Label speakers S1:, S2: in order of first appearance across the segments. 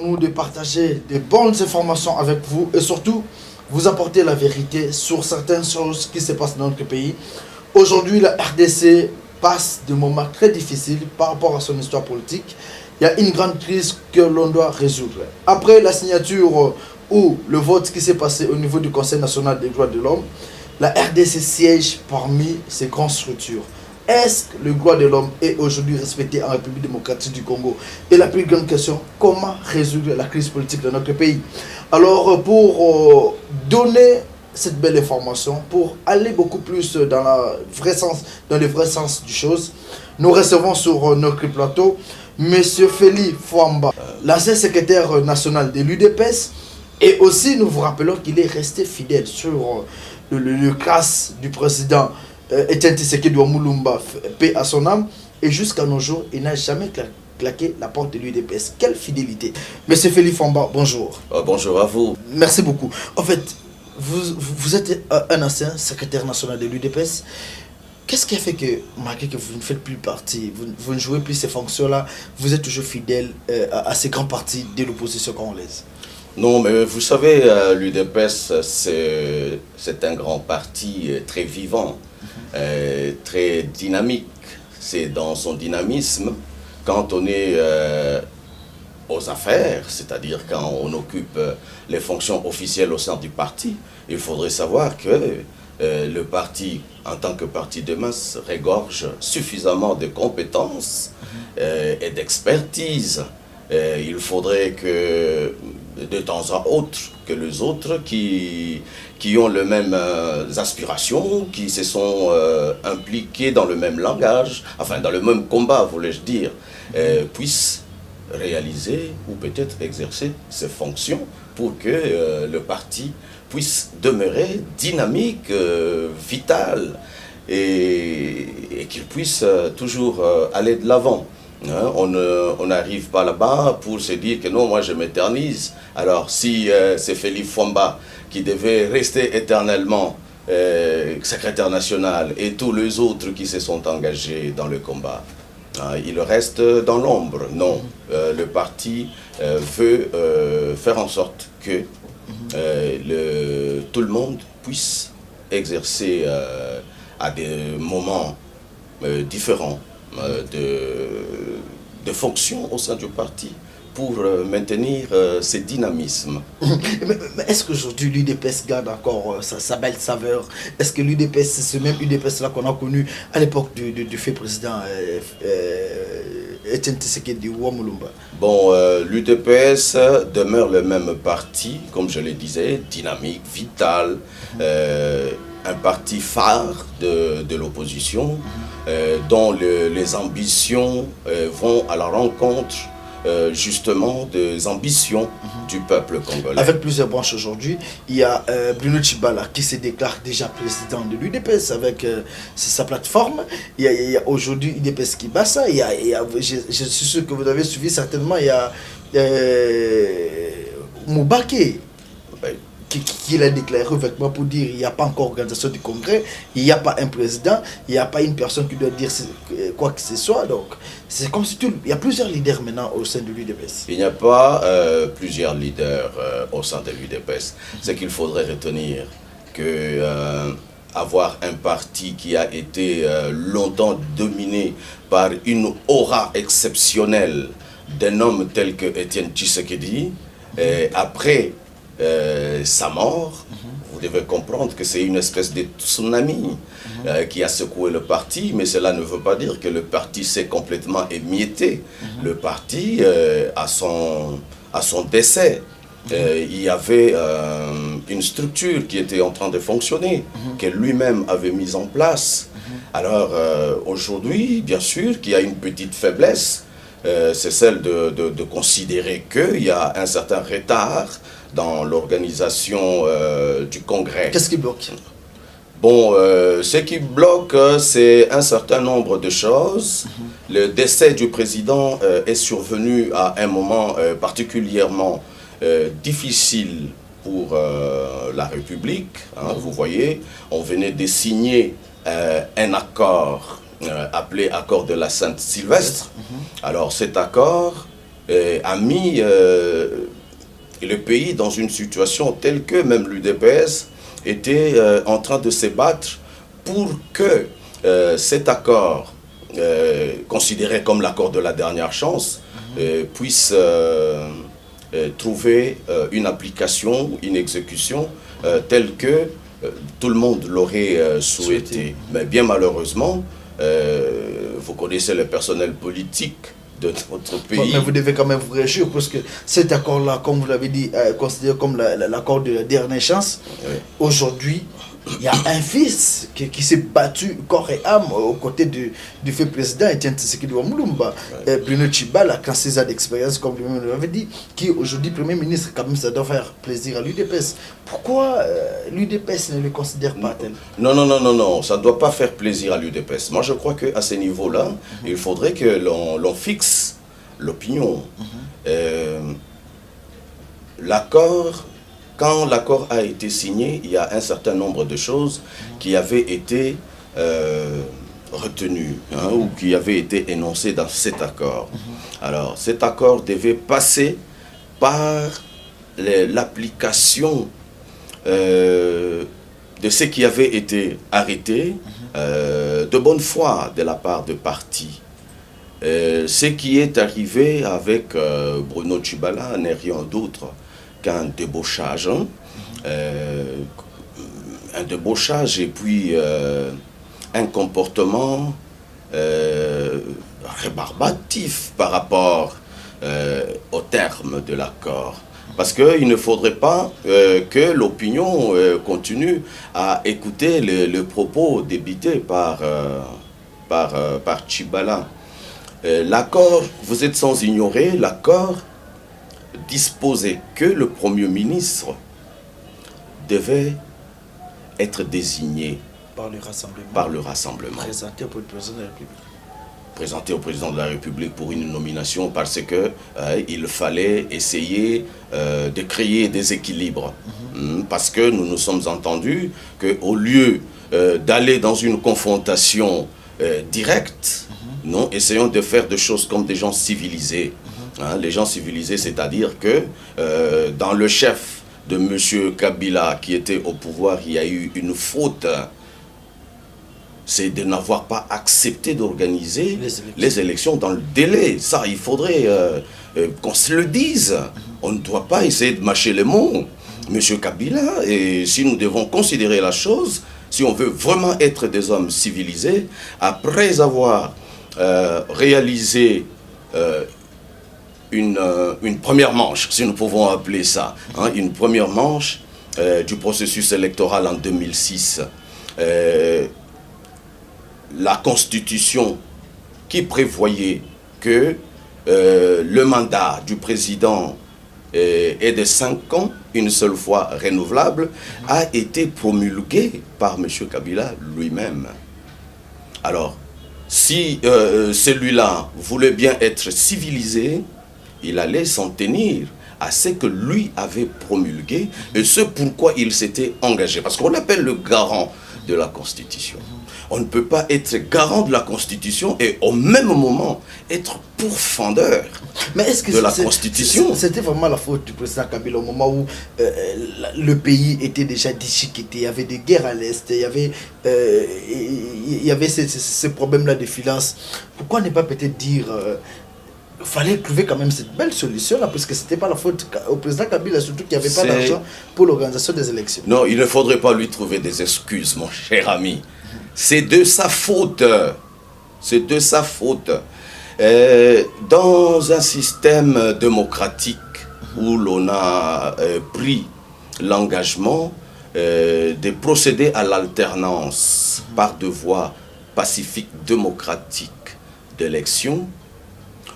S1: nous de partager des bonnes informations avec vous et surtout vous apporter la vérité sur certaines choses qui se passent dans notre pays. Aujourd'hui, la RDC passe des moments très difficiles par rapport à son histoire politique. Il y a une grande crise que l'on doit résoudre. Après la signature ou le vote qui s'est passé au niveau du Conseil national des droits de l'homme, la RDC siège parmi ces grandes structures. Est-ce que le droit de l'homme est aujourd'hui respecté en République démocratique du Congo? Et la plus grande question, comment résoudre la crise politique de notre pays? Alors, pour donner cette belle information, pour aller beaucoup plus dans le vrai sens du chose, nous recevons sur notre plateau M. Félix Fwamba, l'ancien secrétaire national de l'UDPS, et aussi nous vous rappelons qu'il est resté fidèle sur le casse du président Etienne Tshisekedi Mulumba, paix à son âme, et jusqu'à nos jours, il n'a jamais claqué la porte de l'UDPS. Quelle fidélité. Monsieur Félix Fwamba, bonjour.
S2: Bonjour à vous.
S1: Merci beaucoup. En fait, vous êtes un ancien secrétaire national de l'UDPS. Qu'est-ce qui a fait que, malgré que vous ne faites plus partie, vous ne jouez plus ces fonctions-là, vous êtes toujours fidèle à ces grands partis de l'opposition congolaise?
S2: Non, mais vous savez, l'UDPS, c'est un grand parti très vivant, très dynamique. C'est dans son dynamisme, quand on est aux affaires, c'est-à-dire quand on occupe les fonctions officielles au sein du parti, il faudrait savoir que le parti, en tant que parti de masse, regorge suffisamment de compétences et d'expertise. Il faudrait que, de temps à autre, que les autres qui ont les mêmes aspirations, qui se sont impliqués dans le même langage, enfin dans le même combat, voulais-je dire, puissent réaliser ou peut-être exercer ces fonctions pour que le parti puisse demeurer dynamique, vital et qu'il puisse toujours aller de l'avant. Hein, on n'arrive pas là-bas pour se dire que non, moi je m'éternise. Alors si c'est Félix Fwamba qui devait rester éternellement secrétaire national et tous les autres qui se sont engagés dans le combat, il reste dans l'ombre. Non, le parti veut faire en sorte que tout le monde puisse exercer à des moments différents de fonctions au sein du parti pour maintenir ce dynamisme.
S1: Mais est-ce qu'aujourd'hui l'UDPS garde encore sa belle saveur? Est-ce que l'UDPS, c'est ce même UDPS-là qu'on a connu à l'époque du fait président Etienne Tshisekedi Mulumba?
S2: Bon, l'UDPS demeure le même parti, comme je le disais, dynamique, vital, un parti phare de l'opposition, dont les ambitions vont à la rencontre justement des ambitions du peuple congolais.
S1: Avec plusieurs branches aujourd'hui, il y a Bruno Tshibala qui se déclare déjà président de l'UDPS avec sa plateforme. Il y a aujourd'hui l'UDPS qui bat ça. Je suis sûr que vous avez suivi certainement, il y a Moubaké qui l'a déclaré ouvertement pour dire qu'il n'y a pas encore organisation du congrès, il n'y a pas un président, il n'y a pas une personne qui doit dire quoi que ce soit. Donc, c'est comme si il y a plusieurs leaders maintenant au sein de l'UDPS.
S2: Il n'y a pas plusieurs leaders au sein de l'UDPS. C'est qu'il faudrait retenir que avoir un parti qui a été longtemps dominé par une aura exceptionnelle d'un homme tel que Etienne Tshisekedi, après sa mort, vous devez comprendre que c'est une espèce de tsunami qui a secoué le parti, mais cela ne veut pas dire que le parti s'est complètement émietté. Le parti, à son décès, il y avait une structure qui était en train de fonctionner, que lui-même avait mise en place. Alors aujourd'hui, bien sûr qu'il y a une petite faiblesse, c'est celle de considérer qu'il y a un certain retard dans l'organisation du congrès.
S1: Qu'est-ce qui bloque?
S2: Bon, ce qui bloque, c'est un certain nombre de choses. Le décès du président est survenu à un moment particulièrement difficile pour la République. Hein, vous voyez, on venait de signer un accord appelé accord de la Sainte-Sylvestre. Alors cet accord a mis le pays dans une situation telle que même l'UDPS était en train de se battre pour que cet accord, considéré comme l'accord de la dernière chance, puisse trouver une application, une exécution telle que tout le monde l'aurait souhaité. Mais bien malheureusement, vous connaissez le personnel politique de notre pays.
S1: Mais vous devez quand même vous réjouir parce que cet accord-là, comme vous l'avez dit, considéré comme l'accord de la dernière chance, oui. Aujourd'hui, il y a un fils qui s'est battu corps et âme aux côtés du fait président Etienne Tshisekedi Moulumba, Bruno Tshibala, qui a 16 ans d'expérience, comme lui-même l'avait dit, qui aujourd'hui Premier ministre, quand même ça doit faire plaisir à l'UDPS. Pourquoi l'UDPS ne le considère pas tel?
S2: Non, ça ne doit pas faire plaisir à l'UDPS. Moi je crois qu'à ce niveau-là, il faudrait que l'on fixe l'opinion. L'accord... Quand l'accord a été signé, il y a un certain nombre de choses qui avaient été retenues ou qui avaient été énoncées dans cet accord. Alors, cet accord devait passer par l'application de ce qui avait été arrêté de bonne foi de la part de partis. Ce qui est arrivé avec Bruno Tshibala n'est rien d'autre qu'un débauchage, un débauchage et puis un comportement rébarbatif par rapport au terme de l'accord. Parce qu'il ne faudrait pas que l'opinion continue à écouter le propos débité par Tshibala. L'accord, vous êtes sans ignorer, l'accord disposait que le Premier ministre devait être désigné par le rassemblement.
S1: Présenté au président de la République.
S2: Présenté au président de la République pour une nomination parce que il fallait essayer de créer des équilibres. Parce que nous nous sommes entendus qu'au lieu d'aller dans une confrontation directe, non, essayons de faire des choses comme des gens civilisés. Les gens civilisés, c'est-à-dire que dans le chef de M. Kabila qui était au pouvoir, il y a eu une faute. C'est de n'avoir pas accepté d'organiser les élections dans le délai. Ça, il faudrait qu'on se le dise. On ne doit pas essayer de mâcher les mots. M. Kabila, et si nous devons considérer la chose, si on veut vraiment être des hommes civilisés, après avoir réalisé une première manche, si nous pouvons appeler ça, une première manche du processus électoral en 2006. La Constitution qui prévoyait que le mandat du président est de 5 ans, une seule fois renouvelable, a été promulguée par M. Kabila lui-même. Alors, si celui-là voulait bien être civilisé, il allait s'en tenir à ce que lui avait promulgué et ce pourquoi il s'était engagé. Parce qu'on l'appelle le garant de la Constitution. On ne peut pas être garant de la Constitution et au même moment être pourfendeur de la Constitution.
S1: C'était vraiment la faute du président Kabila au moment où le pays était déjà déchiqueté, il y avait des guerres à l'Est, il y avait ces problèmes-là de finances. Pourquoi ne pas peut-être dire... il fallait trouver quand même cette belle solution-là, parce que ce n'était pas la faute au président Kabila, surtout qu'il n'y avait pas d'argent pour l'organisation des élections.
S2: Non, il ne faudrait pas lui trouver des excuses, mon cher ami. C'est de sa faute. C'est de sa faute. Dans un système démocratique où l'on a pris l'engagement de procéder à l'alternance par deux voies pacifiques, démocratiques d'élection,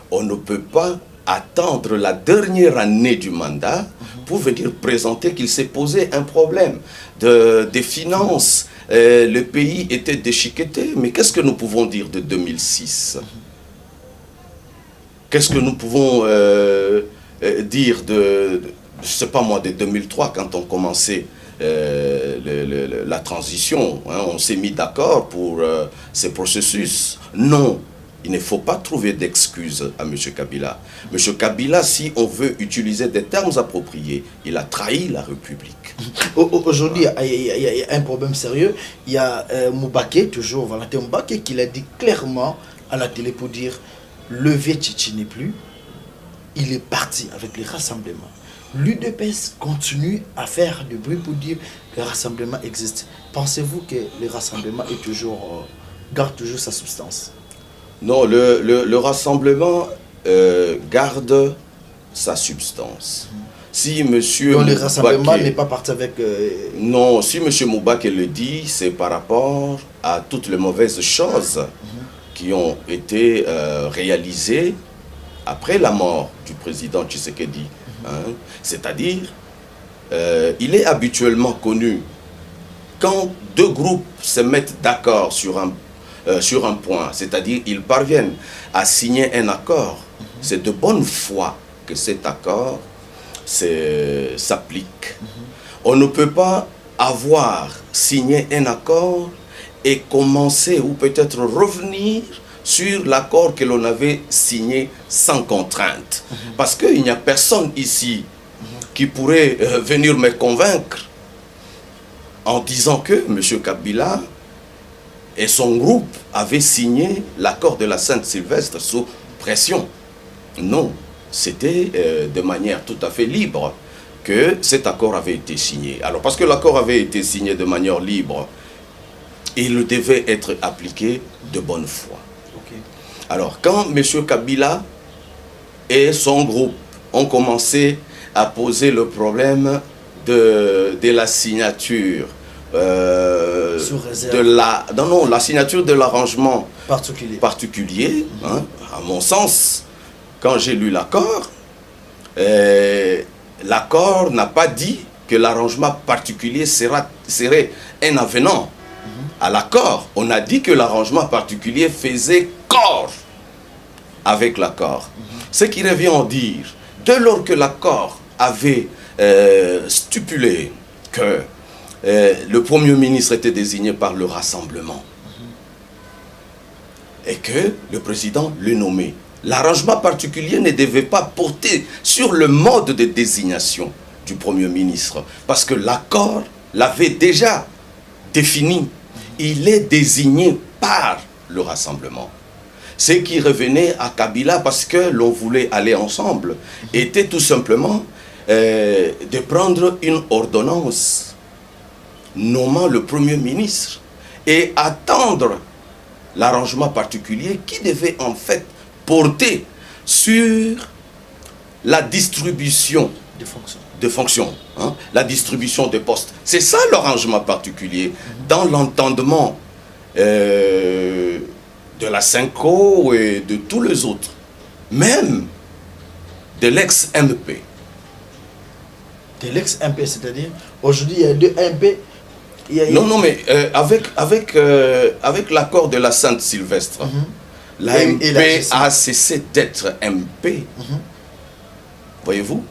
S2: on ne peut pas attendre la dernière année du mandat pour venir présenter qu'il s'est posé un problème des finances. Le pays était déchiqueté, mais qu'est-ce que nous pouvons dire de 2006? Qu'est-ce que nous pouvons dire de, je sais pas moi, de 2003, quand on commençait la transition, on s'est mis d'accord pour ces processus. Non, il ne faut pas trouver d'excuses à M. Kabila. M. Kabila, si on veut utiliser des termes appropriés, il a trahi la République.
S1: Aujourd'hui, il y a un problème sérieux. Il y a Moubaké, toujours Valentin Moubaké, qui l'a dit clairement à la télé pour dire le Vietchichi n'est plus. Il est parti avec les rassemblements. L'UDPS continue à faire du bruit pour dire que le rassemblement existe. Pensez-vous que le rassemblement est toujours, garde toujours sa substance?
S2: Non, le rassemblement garde sa substance. Si monsieur
S1: Donc le rassemblement n'est pas parti avec...
S2: Non, si monsieur Moubaké le dit, c'est par rapport à toutes les mauvaises choses qui ont été réalisées après la mort du président Tshisekedi. Hein. C'est-à-dire, il est habituellement connu, quand deux groupes se mettent d'accord sur un point, c'est-à-dire ils parviennent à signer un accord, c'est de bonne foi que cet accord s'applique. On ne peut pas avoir signé un accord et commencer ou peut-être revenir sur l'accord que l'on avait signé sans contrainte. Parce qu'il n'y a personne ici qui pourrait venir me convaincre en disant que M. Kabila et son groupe avaient signé l'accord de la Sainte-Sylvestre sous pression. Non, c'était de manière tout à fait libre que cet accord avait été signé. Alors, parce que l'accord avait été signé de manière libre, il devait être appliqué de bonne foi. Okay. Alors, quand M. Kabila et son groupe ont commencé à poser le problème de la signature, la signature de l'arrangement particulier hein, à mon sens, quand j'ai lu l'accord, l'accord n'a pas dit que l'arrangement particulier serait un avenant à l'accord. On a dit que l'arrangement particulier faisait corps avec l'accord. Ce qui revient à dire, dès lors que l'accord avait stipulé que le Premier ministre était désigné par le Rassemblement et que le président le nommait, l'arrangement particulier ne devait pas porter sur le mode de désignation du Premier ministre, parce que l'accord l'avait déjà défini. Il est désigné par le Rassemblement. Ce qui revenait à Kabila, parce que l'on voulait aller ensemble, était tout simplement de prendre une ordonnance nommant le Premier ministre et attendre l'arrangement particulier qui devait en fait porter sur la distribution de fonctions, hein, la distribution des postes. C'est ça l'arrangement particulier. Dans l'entendement de la Cinco et de tous les autres, même de l'ex-MP.
S1: De l'ex-MP, c'est-à-dire, aujourd'hui il y a deux MP.
S2: Non, mais avec l'accord de la Sainte-Sylvestre, l'AMP a cessé d'être MP. Voyez-vous?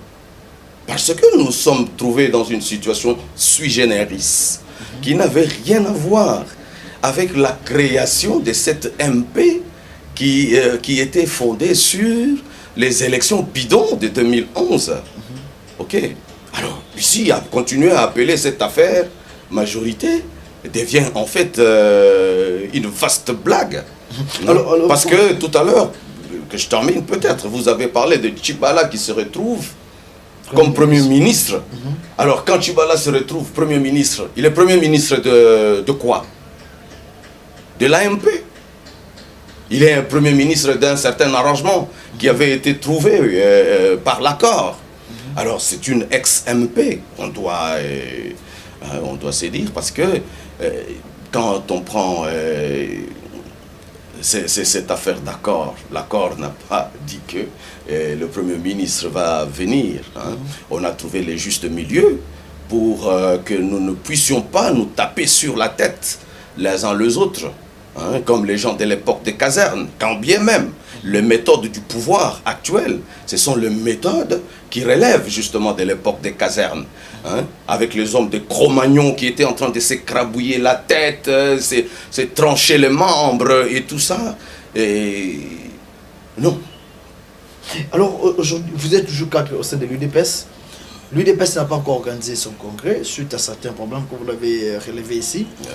S2: Parce que nous sommes trouvés dans une situation sui generis, qui n'avait rien à voir avec la création de cette MP qui était fondée sur les élections bidons de 2011. Ok. Alors, ici, à continuer à appeler cette affaire majorité devient en fait une vaste blague. Alors, parce que tout à l'heure, que je termine peut-être, vous avez parlé de Tchibala qui se retrouve comme Premier ministre. Alors quand Tchibala se retrouve Premier ministre, il est Premier ministre de quoi? De l'AMP. Il est un Premier ministre d'un certain arrangement qui avait été trouvé par l'accord. Alors c'est une ex-MP, on doit se dire, parce que quand on prend cette affaire d'accord, l'accord n'a pas dit que le Premier ministre va venir. Hein. On a trouvé les justes milieux pour que nous ne puissions pas nous taper sur la tête les uns les autres, hein, comme les gens de l'époque des casernes, quand bien même les méthodes du pouvoir actuel, ce sont les méthodes qui relèvent justement de l'époque des casernes, hein, avec les hommes de Cro-Magnon qui étaient en train de s'écrabouiller la tête, se trancher les membres et tout ça. Et non.
S1: Alors aujourd'hui, vous êtes toujours cadre au sein de l'UDPS. L'UDPS n'a pas encore organisé son congrès suite à certains problèmes que vous l'avez relevé ici.
S2: Ouais.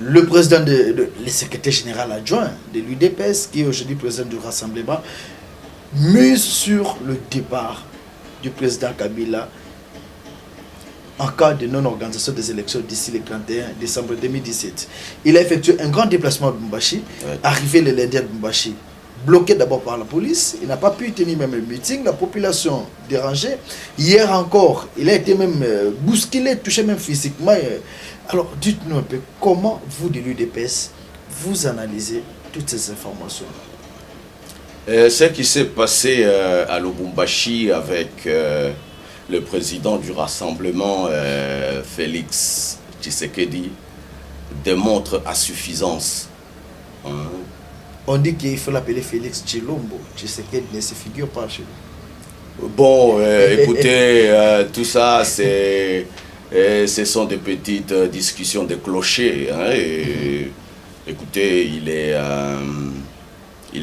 S1: Le président, le secrétaire général adjoint de l'UDPS, qui est aujourd'hui président du rassemblement, mise sur le départ du président Kabila en cas de non-organisation des élections d'ici le 31 décembre 2017. Il a effectué un grand déplacement à Lubumbashi, arrivé le lundi à Lubumbashi, bloqué d'abord par la police. Il n'a pas pu tenir même le meeting, la population dérangée. Hier encore, il a été même bousculé, touché même physiquement. Alors, dites-nous un peu, comment vous, de l'UDPS, vous analysez toutes ces informations?
S2: Ce qui s'est passé à Lubumbashi avec le président du rassemblement, Félix Tshisekedi, démontre à suffisance. Hein.
S1: On dit qu'il faut l'appeler Félix Tshilombo. Tshisekedi ne se figure pas chez lui.
S2: Bon, écoutez, tout ça, ce sont des petites discussions de clochers. Hein, et, écoutez, il est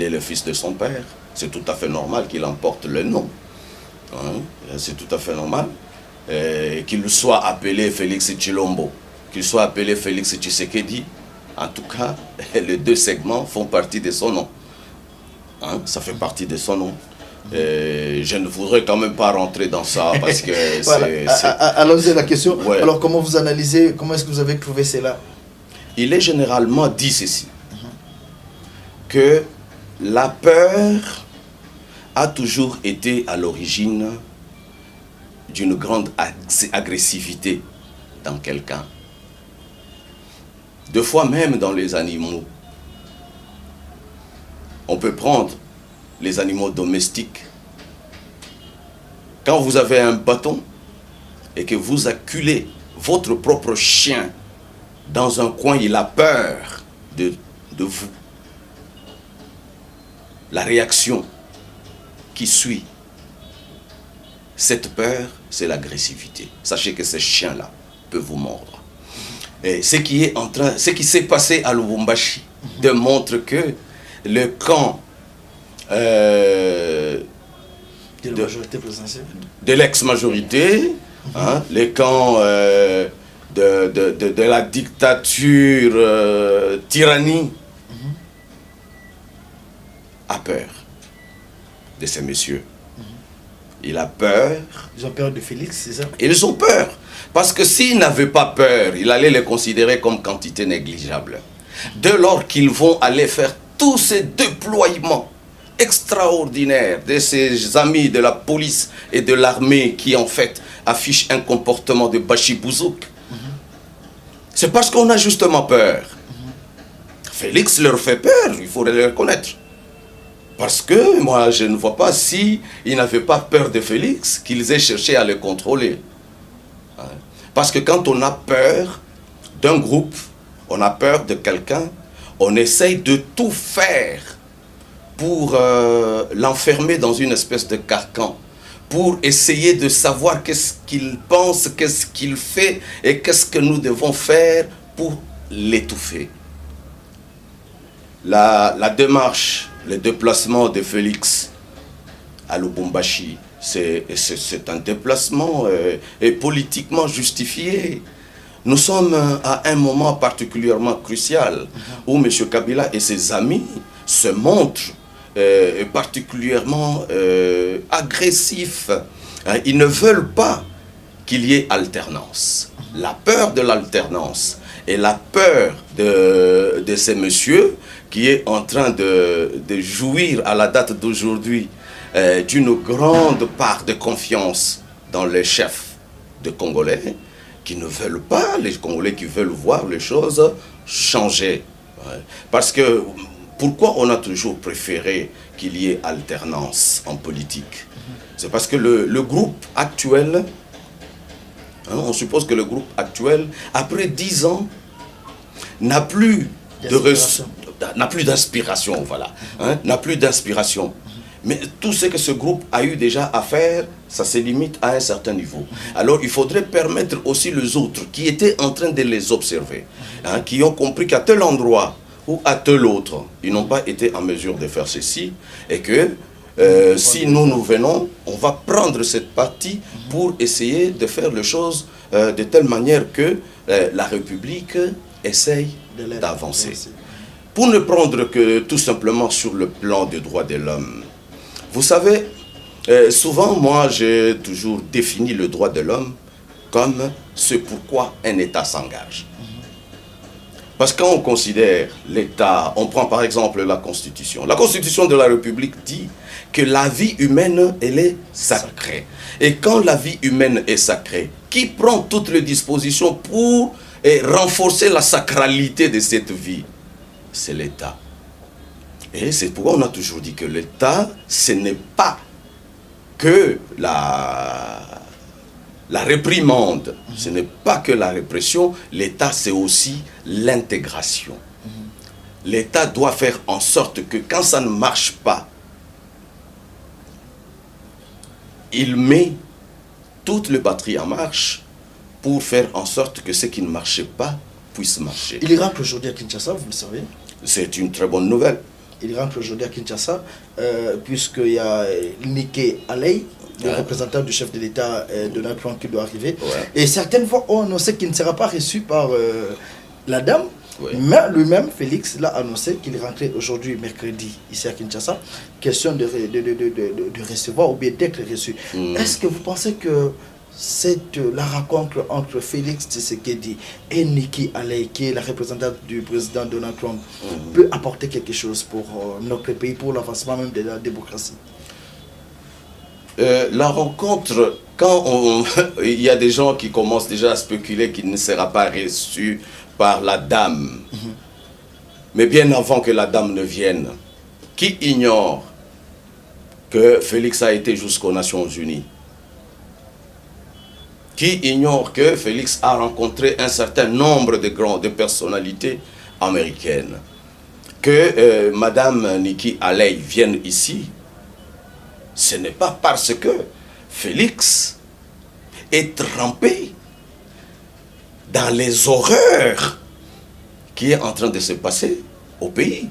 S2: le fils de son père. C'est tout à fait normal qu'il emporte le nom. Hein, c'est tout à fait normal. Qu'il soit appelé Félix Tshilombo, qu'il soit appelé Félix Tshisekedi. En tout cas, les deux segments font partie de son nom. Hein, ça fait partie de son nom. Je ne voudrais quand même pas rentrer dans ça parce que
S1: voilà. Allons-y à la question.
S2: Ouais.
S1: Alors, comment vous analysez, comment est-ce que vous avez trouvé cela?
S2: Il est généralement dit ceci, que la peur a toujours été à l'origine d'une grande agressivité dans quelqu'un. Deux fois même dans les animaux. On peut prendre les animaux domestiques. Quand vous avez un bâton et que vous acculez votre propre chien dans un coin, il a peur de vous. La réaction qui suit cette peur, c'est l'agressivité. Sachez que ces chiens-là peuvent vous mordre. Et ce qui s'est passé à Lubumbashi démontre que le camp de l'ex-majorité, hein, les camps de la dictature tyrannie, a peur de ces messieurs. Il a peur.
S1: Ils ont peur de Félix, c'est ça?
S2: Ils ont peur. Parce que s'ils n'avaient pas peur, il allait les considérer comme quantité négligeable. Dès lors qu'ils vont aller faire tous ces déploiements extraordinaires de ces amis de la police et de l'armée qui en fait affichent un comportement de bachibouzouk, c'est parce qu'on a justement peur. Félix leur fait peur, il faudrait le reconnaître. Parce que moi, je ne vois pas si ils n'avaient pas peur de Félix, qu'ils aient cherché à le contrôler. Parce que quand on a peur d'un groupe, on a peur de quelqu'un, on essaye de tout faire pour l'enfermer dans une espèce de carcan, pour essayer de savoir qu'est-ce qu'il pense, qu'est-ce qu'il fait et qu'est-ce que nous devons faire pour l'étouffer. La démarche, le déplacement de Félix à Lubumbashi, c'est un déplacement politiquement justifié. Nous sommes à un moment particulièrement crucial où M. Kabila et ses amis se montrent particulièrement agressifs. Ils ne veulent pas qu'il y ait alternance. La peur de l'alternance et la peur de ces messieurs qui est en train de jouir à la date d'aujourd'hui d'une grande part de confiance dans les chefs de Congolais qui ne veulent pas, les Congolais qui veulent voir les choses changer. Parce que pourquoi on a toujours préféré qu'il y ait alternance en politique? C'est parce que le groupe actuel, on suppose que le groupe actuel, après 10 ans, n'a plus d'inspiration, voilà, n'a plus d'inspiration. Mais tout ce que ce groupe a eu déjà à faire, ça se limite à un certain niveau. Alors il faudrait permettre aussi les autres qui étaient en train de les observer, qui ont compris qu'à tel endroit, ou à tel autre, ils n'ont pas été en mesure de faire ceci, et que si nous venons, on va prendre cette partie pour essayer de faire les choses de telle manière que la République essaye d'avancer. Pour ne prendre que tout simplement sur le plan des droits de l'homme, vous savez, souvent moi j'ai toujours défini le droit de l'homme comme ce pourquoi un État s'engage. Parce que quand on considère l'État, on prend par exemple la Constitution. La Constitution de la République dit que la vie humaine, elle est sacrée. Et quand la vie humaine est sacrée, qui prend toutes les dispositions pour renforcer la sacralité de cette vie? C'est l'État. Et c'est pourquoi on a toujours dit que l'État, ce n'est pas que la réprimande, ce n'est pas que la répression, l'État c'est aussi l'intégration. L'État doit faire en sorte que quand ça ne marche pas, il met toute le batterie en marche pour faire en sorte que ce qui ne marchait pas puisse marcher.
S1: Il rentre aujourd'hui à Kinshasa, vous le savez.
S2: C'est une très bonne nouvelle.
S1: Il rentre aujourd'hui à Kinshasa, puisqu'il y a Niki Alei, le représentant du chef de l'État Donald Trump qui doit arriver. Et certaines fois, on annoncé qu'il ne sera pas reçu par la dame. Mais lui-même, Félix, l'a annoncé qu'il rentrait aujourd'hui, mercredi, ici à Kinshasa. Question de recevoir ou bien d'être reçu. Est-ce que vous pensez que la rencontre entre Félix Tshisekedi et Niki Alei, qui est la représentante du président Donald Trump, peut apporter quelque chose pour notre pays, pour l'avancement même de la démocratie?
S2: La rencontre, quand il y a des gens qui commencent déjà à spéculer qu'il ne sera pas reçu par la dame, mais bien avant que la dame ne vienne, qui ignore que Félix a été jusqu'aux Nations Unies? Qui ignore que Félix a rencontré un certain nombre de personnalités américaines? Que Madame Niki Alei vienne ici, ce n'est pas parce que Félix est trempé dans les horreurs qui est en train de se passer au pays.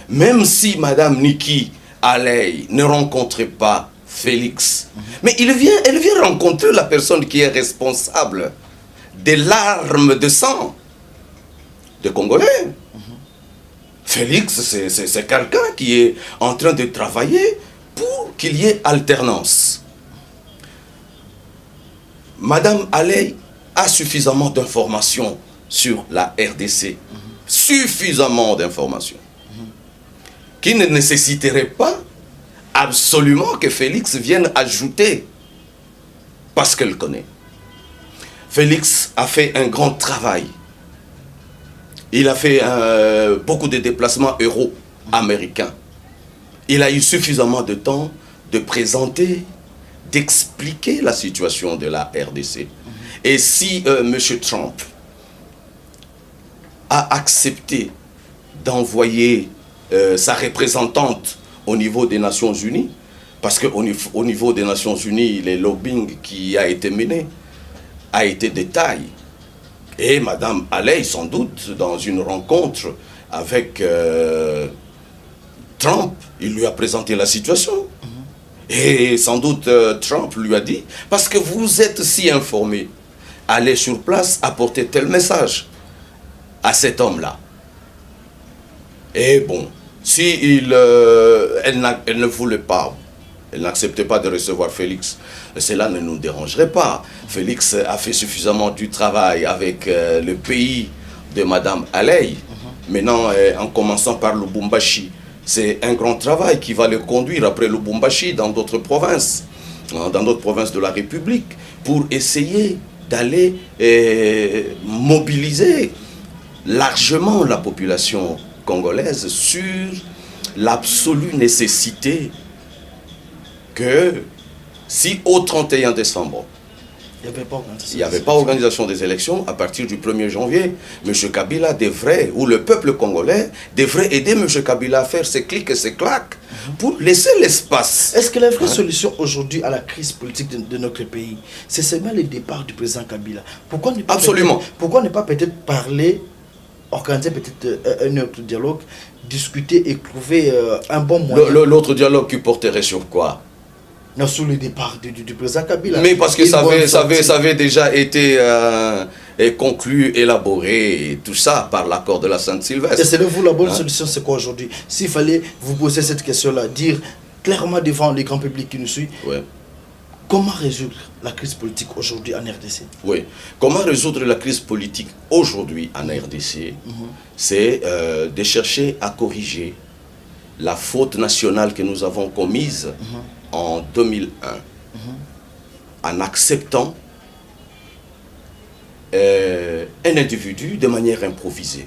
S2: Même si Madame Niki Alei ne rencontrait pas Félix, mais elle vient rencontrer la personne qui est responsable des larmes de sang des Congolais. Félix, c'est quelqu'un qui est en train de travailler pour qu'il y ait alternance. Madame Alei a suffisamment d'informations sur la RDC, suffisamment d'informations, qui ne nécessiterait pas absolument que Félix vienne ajouter, parce qu'elle connaît. Félix a fait un grand travail. Il a fait beaucoup de déplacements euro-américains. Il a eu suffisamment de temps de présenter, d'expliquer la situation de la RDC. Et si M. Trump a accepté d'envoyer sa représentante au niveau des Nations Unies, parce qu'au niveau des Nations Unies, le lobbying qui a été mené a été de taille. Et Mme Alei, sans doute, dans une rencontre avec Trump, il lui a présenté la situation. Et sans doute, Trump lui a dit, parce que vous êtes si informé, allez sur place, apporter tel message à cet homme-là. Et bon, si elle ne voulait pas, elle n'acceptait pas de recevoir Félix, cela ne nous dérangerait pas. Félix a fait suffisamment du travail avec le pays de Mme Alei. Maintenant, en commençant par Lubumbashi, c'est un grand travail qui va le conduire après Lubumbashi dans d'autres provinces de la République, pour essayer d'aller mobiliser largement la population congolaise sur l'absolue nécessité que si au 31 décembre, il n'y avait pas organisation des élections, à partir du 1er janvier, M. Kabila devrait, ou le peuple congolais, devrait aider M. Kabila à faire ses clics et ses claques pour laisser l'espace.
S1: Est-ce que la vraie solution aujourd'hui à la crise politique de notre pays, c'est seulement le départ du président Kabila? Pourquoi ne pas
S2: Absolument.
S1: Pourquoi ne pas peut-être parler organiser peut-être un autre dialogue, discuter et trouver un bon moyen.
S2: L'autre dialogue qui porterait sur quoi?
S1: Non, sur le départ du président Kabila.
S2: Mais parce que ça avait déjà été conclu, élaboré, et tout ça, par l'accord de la Sainte-Sylvestre.
S1: Et selon vous, la bonne solution, c'est quoi aujourd'hui? S'il fallait vous poser cette question-là, dire clairement devant les grands publics qui nous suivent,
S2: ouais.
S1: Comment résoudre la crise politique aujourd'hui en RDC?
S2: Oui. Comment résoudre la crise politique aujourd'hui en RDC? C'est de chercher à corriger la faute nationale que nous avons commise en 2001 en acceptant un individu de manière improvisée.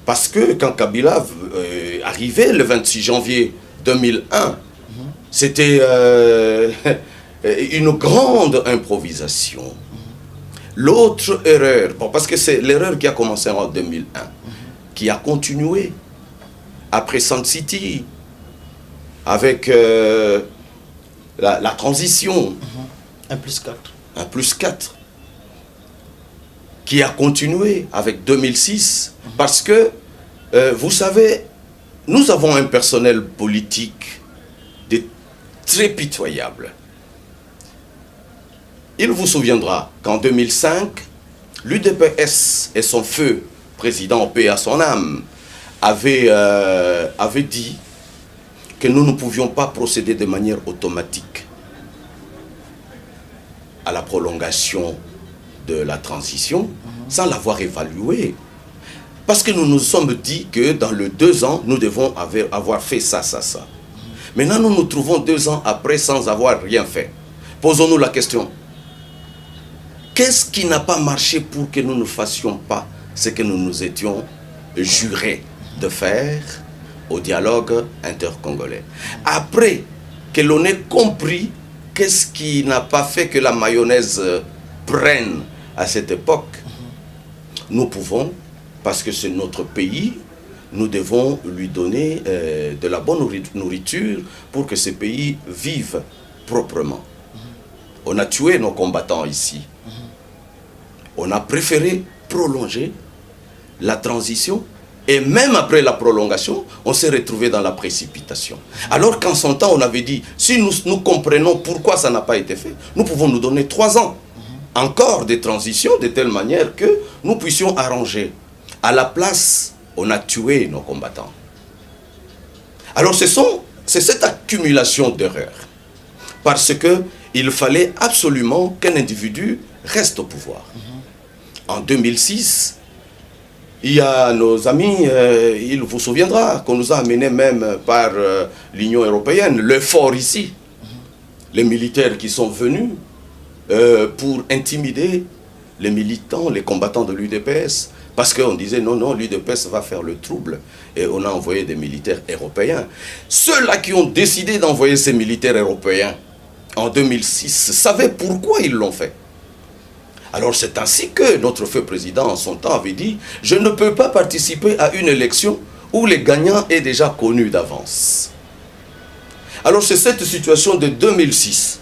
S2: Parce que quand Kabila arrivait le 26 janvier 2001, c'était une grande improvisation. L'autre erreur, bon, parce que c'est l'erreur qui a commencé en 2001, qui a continué après Sun City, avec la transition.
S1: 1+4.
S2: 1+4. Qui a continué avec 2006, parce que, vous savez, nous avons un personnel politique très pitoyable. Il vous souviendra qu'en 2005, l'UDPS et son feu président, paix à son âme, avait dit que nous ne pouvions pas procéder de manière automatique à la prolongation de la transition sans l'avoir évalué. Parce que nous nous sommes dit que dans les 2 ans, nous devons avoir fait ça, ça, ça. Maintenant, nous nous trouvons 2 ans après sans avoir rien fait. Posons-nous la question. Qu'est-ce qui n'a pas marché pour que nous ne fassions pas ce que nous nous étions jurés de faire au dialogue intercongolais? Après que l'on ait compris qu'est-ce qui n'a pas fait que la mayonnaise prenne à cette époque, nous pouvons, parce que c'est notre pays, nous devons lui donner de la bonne nourriture pour que ce pays vive proprement. On a tué nos combattants ici. On a préféré prolonger la transition et même après la prolongation, on s'est retrouvé dans la précipitation. Alors qu'en son temps, on avait dit, si nous comprenons pourquoi ça n'a pas été fait, nous pouvons nous donner 3 ans encore de transition de telle manière que nous puissions arranger. À la place, on a tué nos combattants. Alors c'est cette accumulation d'erreurs. Parce qu'il fallait absolument qu'un individu reste au pouvoir. En 2006, il y a nos amis, il vous souviendra qu'on nous a amenés même par l'Union européenne, le fort ici. Les militaires qui sont venus pour intimider les militants, les combattants de l'UDPS. Parce qu'on disait non, non, l'UDPS va faire le trouble. Et on a envoyé des militaires européens. Ceux-là qui ont décidé d'envoyer ces militaires européens en 2006 savaient pourquoi ils l'ont fait. Alors c'est ainsi que notre feu président en son temps avait dit « Je ne peux pas participer à une élection où les gagnants est déjà connus d'avance. » Alors c'est cette situation de 2006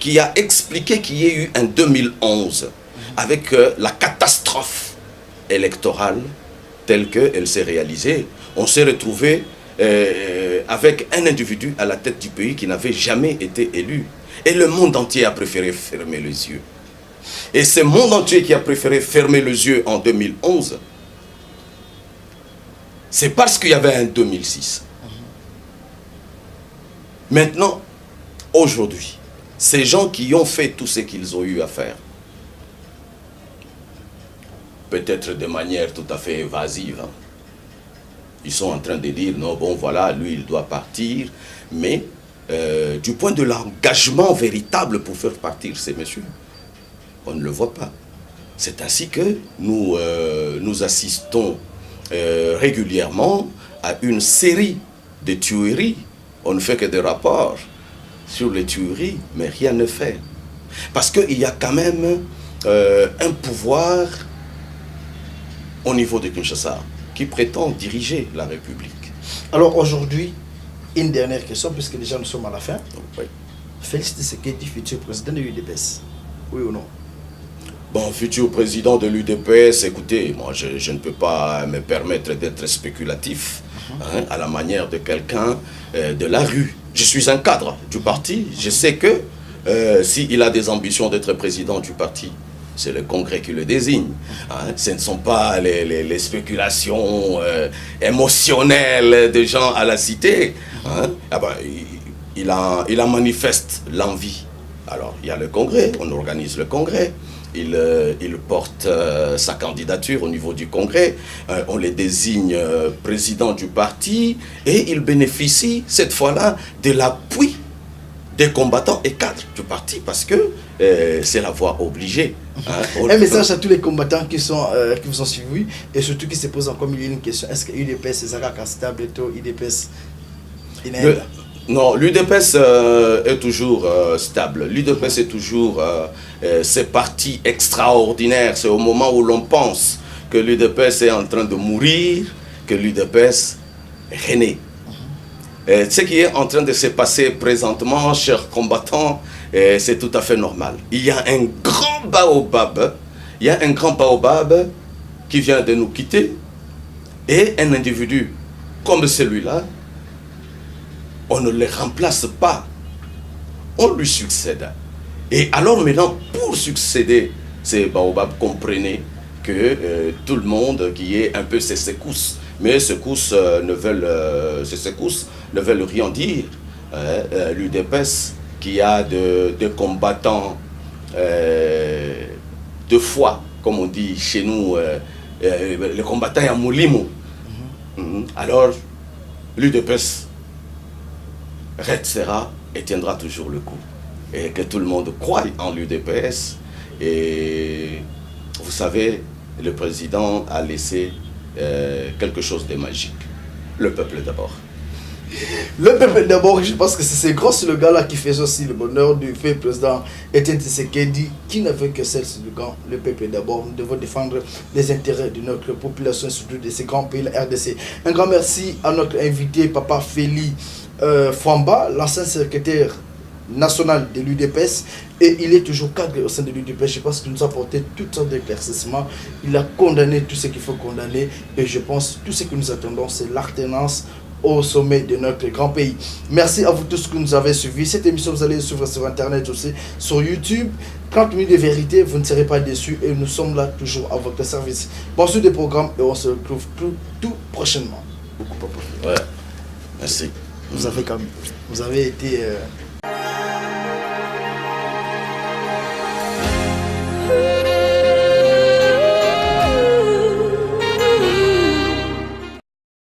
S2: qui a expliqué qu'il y ait eu un 2011 avec la catastrophe électorale telle qu'elle s'est réalisée. On s'est retrouvé avec un individu à la tête du pays qui n'avait jamais été élu. Et le monde entier a préféré fermer les yeux. Et ce monde entier qui a préféré fermer les yeux en 2011, c'est parce qu'il y avait un 2006. Maintenant, aujourd'hui, ces gens qui ont fait tout ce qu'ils ont eu à faire, peut-être de manière tout à fait évasive, hein, ils sont en train de dire, non, bon, voilà, lui, il doit partir, mais du point de l'engagement véritable pour faire partir ces messieurs, on ne le voit pas. C'est ainsi que nous assistons régulièrement à une série de tueries. On ne fait que des rapports sur les tueries, mais rien ne fait. Parce qu'il y a quand même un pouvoir au niveau de Kinshasa qui prétend diriger la République.
S1: Alors aujourd'hui, une dernière question, puisque déjà nous sommes à la fin.
S2: Oui.
S1: Félix Tshisekedi, futur président de l'UDPS. Oui ou non?
S2: Bon, futur président de l'UDPS, écoutez, moi je ne peux pas me permettre d'être spéculatif hein, à la manière de quelqu'un de la rue. Je suis un cadre du parti, je sais que s'il a des ambitions d'être président du parti, c'est le Congrès qui le désigne. Hein. Ce ne sont pas les spéculations émotionnelles des gens à la cité. Hein. Ah ben, il a manifeste l'envie. Alors, il y a le Congrès, on organise le Congrès. Il porte sa candidature au niveau du Congrès. On le désigne président du parti. Et il bénéficie, cette fois-là, de l'appui des combattants et cadres du parti parce que c'est la voie obligée. Hein.
S1: Un message à tous les combattants qui vous ont suivis et surtout qui se posent encore une question. Est-ce que l'UDPS est stable et tout l'UDPS
S2: non, l'UDPS est toujours stable. L'UDPS est toujours ces partis extraordinaires. C'est au moment où l'on pense que l'UDPS est en train de mourir que l'UDPS renaît. Ce qui est en train de se passer présentement, chers combattants, c'est tout à fait normal. Il y a un grand baobab, qui vient de nous quitter, et un individu comme celui-là, on ne le remplace pas, on lui succède. Et alors maintenant, pour succéder, ces baobab, comprenez que tout le monde qui est un peu ces secousses, mais ces secousses ne veulent rien dire. L'UDPS qui a de combattants de foi, comme on dit chez nous, les combattants à Moulimo. Alors, l'UDPS restera et tiendra toujours le coup. Et que tout le monde croie en l'UDPS. Et vous savez, le président a laissé quelque chose de magique. Le peuple d'abord.
S1: Le peuple d'abord, je pense que c'est ce grand slogan-là qui fait aussi le bonheur du fait président Etienne Tshisekedi, qui n'avait que ce slogan, le peuple d'abord. Nous devons défendre les intérêts de notre population, surtout de ces grands pays, la RDC. Un grand merci à notre invité, Papa Félix Fwamba, l'ancien secrétaire national de l'UDPS, et il est toujours cadre au sein de l'UDPS. Je pense qu'il nous a apporté toutes sortes d'éclaircissements. Il a condamné tout ce qu'il faut condamner, et je pense que tout ce que nous attendons, c'est l'alternance au sommet de notre grand pays. Merci à vous tous qui nous avez suivis. Cette émission, vous allez suivre sur Internet aussi, sur YouTube. 30 minutes de vérité, vous ne serez pas déçus, et nous sommes là toujours à votre service. Bon suite des programmes, et on se retrouve tout prochainement.
S2: Ouais, merci.
S1: Vous avez été